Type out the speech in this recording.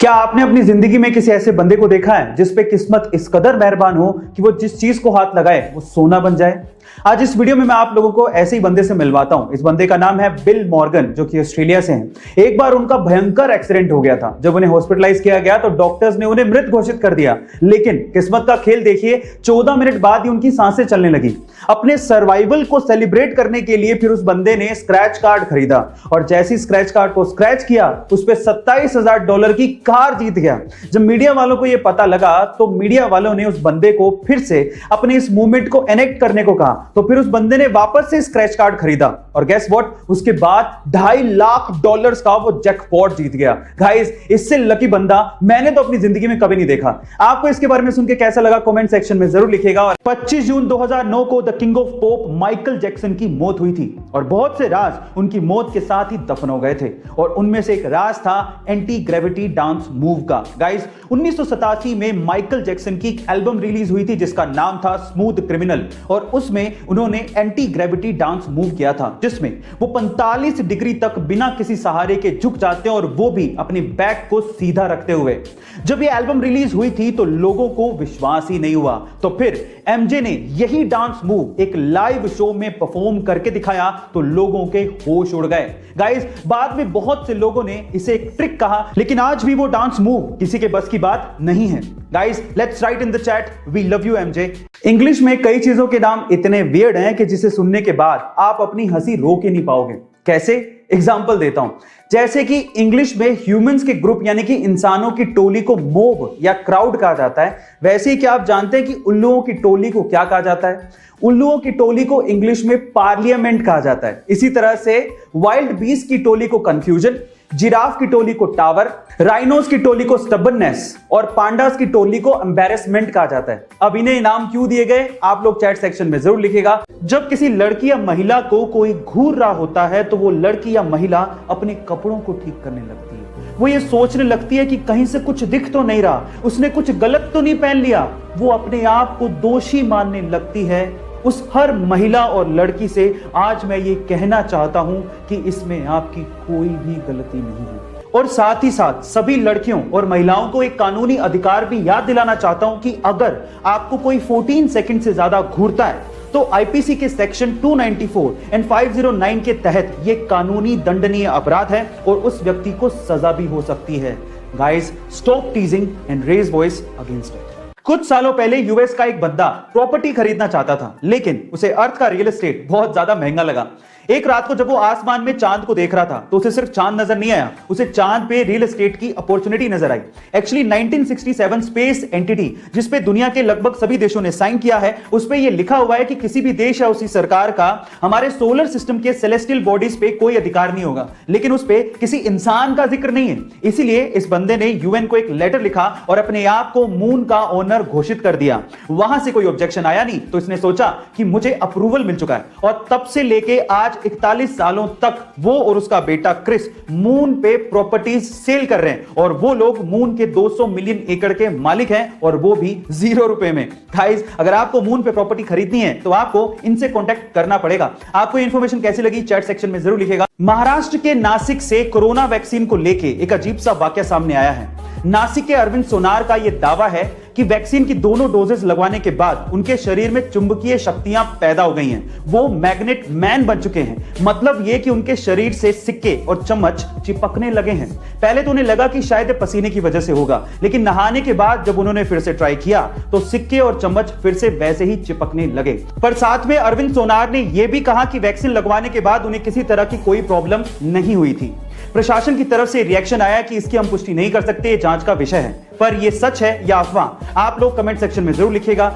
क्या आपने अपनी जिंदगी में किसी ऐसे बंदे को देखा है जिस पे किस्मत इस कदर मेहरबान हो कि वो जिस चीज को हाथ लगाए वो सोना बन जाए? आज इस वीडियो में मैं आप लोगों को ऐसे ही बंदे से मिलवाता हूं। इस बंदे का नाम है बिल मॉर्गन, जो कि ऑस्ट्रेलिया से हैं। एक बार उनका भयंकर एक्सीडेंट हो गया था। जब उन्हें हॉस्पिटलाइज किया गया तो डॉक्टर्स ने उन्हें मृत घोषित कर दिया, लेकिन किस्मत का खेल देखिए, 14 मिनट बाद ही उनकी सांसें चलने लगी। अपने सर्वाइवल को सेलिब्रेट करने के लिए फिर उस बंदे ने स्क्रैच कार्ड खरीदा और जैसी स्क्रैच कार्ड को स्क्रैच किया उस पर $27,000 की कार जीत गया। जब मीडिया वालों को यह पता लगा तो मीडिया वालों ने उस बंदे को फिर से अपने इस मूवमेंट को एनेक्ट करने को कहा, तो फिर उस बंदे ने वापस से स्क्रैच कार्ड खरीदा और गेस व्हाट, उसके बाद $2.5 लाख का वो जैकपॉट जीत गया। गाइस, इससे लकी बंदा मैंने तो अपनी जिंदगी में कभी नहीं देखा। आपको इसके बारे में सुन के कैसा लगा कमेंट सेक्शन में जरूर लिखिएगा। और 25 जून 2009 को the king of pop Michael Jackson की मौत हुई थी और बहुत से राज उनकी मौत के साथ ही दफन हो गए थे और उनमें से एक राज था एंटी ग्रेविटी डांस मूव का। गाइस, 1987 में माइकल जैक्सन की एक एल्बम रिलीज हुई थी जिसका नाम था स्मूथ क्रिमिनल और उसमें उन्होंने एंटी ग्रेविटी डांस मूव किया था, जिसमें वो 45 डिग्री तक बिना किसी सहारे के झुक जाते हैं और वो भी अपने बैक को सीधा रखते हुए। जब ये एल्बम रिलीज हुई थी तो लोगों को विश्वास ही नहीं हुआ, तो फिर एमजे ने यही डांस मूव एक लाइव शो में परफॉर्म करके दिखाया तो लोगों के होश उड़ गए। गाइस, बाद में बहुत से लोगों ने इसे एक ट्रिक कहा, लेकिन आज भी वो डांस मूव किसी के बस की बात नहीं है। Guys, let's write in the chat, we love you MJ. English में कई चीजों के नाम इतने वियर्ड हैं कि जिसे सुनने के बाद आप अपनी हंसी रोक ही नहीं पाओगे। कैसे? एग्जाम्पल देता हूं। जैसे कि इंग्लिश में ह्यूमंस के ग्रुप यानी कि इंसानों की टोली को मोब या क्राउड कहा जाता है, वैसे ही क्या आप जानते हैं कि उल्लुओं की टोली को क्या कहा जाता है? उल्लुओं की टोली को इंग्लिश में पार्लियामेंट कहा जाता है। इसी तरह से वाइल्ड बीस्ट की टोली को कंफ्यूजन, जिराफ की टोली को टावर, राइनोस की टोली को स्टबर्ननेस और पांडास की टोली को एम्बैरेसमेंट कहा जाता है। अब इन्हें इनाम क्यों दिए गए आप लोग चैट सेक्शन में जरूर लिखिएगा। जब किसी लड़की या महिला को कोई घूर रहा होता है तो वो लड़की या महिला अपने कपड़ों को ठीक करने लगती है। वो ये सोचने लगती है कि कहीं से कुछ दिख तो नहीं रहा, उसने कुछ गलत तो नहीं पहन लिया। वो अपने आप को दोषी मानने लगती है। उस हर महिला और लड़की से आज मैं ये कहना चाहता हूं कि इसमें आपकी कोई भी गलती नहीं है। और साथ ही साथ सभी लड़कियों और महिलाओं को एक कानूनी अधिकार भी याद दिलाना चाहता हूं कि अगर आपको कोई 14 सेकंड से ज्यादा घूरता है तो आईपीसी के सेक्शन 294 एंड 509 के तहत यह कानूनी दंडनीय अपराध है और उस व्यक्ति को सजा भी हो सकती है। Guys, stop teasing and raise voice against it. कुछ सालों पहले यूएस का एक बंदा प्रॉपर्टी खरीदना चाहता था, लेकिन उसे अर्थ का रियल एस्टेट बहुत ज्यादा महंगा लगा। एक रात को जब वो आसमान में चांद को देख रहा था तो उसे सिर्फ चांद नजर नहीं आया, उसे चांद पे रियल एस्टेट की अपॉर्चुनिटी नजर आई। एक्चुअली 1967 स्पेस एंटिटी जिस पे दुनिया के लगभग सभी देशों ने साइन किया है, उस पे ये लिखा हुआ है कि किसी भी देश या उसी सरकार का हमारे सोलर सिस्टम के सेलेस्टियल बॉडीज पे कोई अधिकार नहीं होगा, लेकिन उस पे किसी इंसान का जिक्र नहीं है। इसीलिए इस बंदे ने यूएन को एक लेटर लिखा और अपने आप को मून का ओनर घोषित कर दिया। वहां से कोई ऑब्जेक्शन आया नहीं तो इसने सोचा कि मुझे अप्रूवल मिल चुका है और तब से लेके आज 41 सालों तक वो और उसका बेटा क्रिस मून पे प्रॉपर्टीज सेल कर रहे हैं और वो लोग मून के 200 मिलियन एकड़ के मालिक हैं और वो भी $0 में। गाइस, अगर आपको मून पे प्रॉपर्टी खरीदनी है तो आपको इनसे कांटेक्ट करना पड़ेगा। आपको ये इंफॉर्मेशन कैसी लगी चैट सेक्शन में जरूर लिखिएगा। महाराष्ट्र के नासिक से कोरोना वैक्सीन को लेके एक अजीब सा वाकया सामने आया है। नासिक के अरविंद सोनार का यह दावा है कि वैक्सीन की दोनों डोजेस लगवाने के बाद उनके शरीर में चुंबकीय शक्तियां पैदा हो गई हैं। वो मैग्नेट मैन बन चुके हैं। मतलब यह कि उनके शरीर से सिक्के और चम्मच चिपकने लगे हैं। पहले तो उन्हें लगा कि शायद पसीने की वजह से होगा, लेकिन नहाने के बाद जब उन्होंने फिर से ट्राई किया तो सिक्के और चम्मच फिर से वैसे ही चिपकने लगे। पर साथ में अरविंद सोनार ने यह भी कहा कि वैक्सीन लगवाने के बाद उन्हें किसी तरह की कोई प्रॉब्लम नहीं हुई थी। प्रशासन की तरफ से रिएक्शन आया कि इसकी हम पुष्टि नहीं कर सकते, जांच का विषय है। पर यह सच है या अफवाह, आप लोग कमेंट सेक्शन में जरूर लिखिएगा।